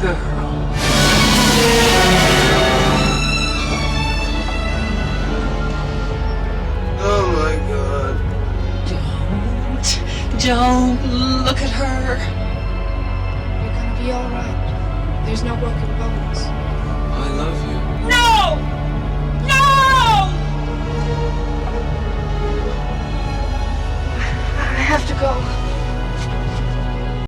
Supergirl. Oh my God. Don't look at her. You're gonna be all right. There's no broken bones. I love you. No! No! I have to go.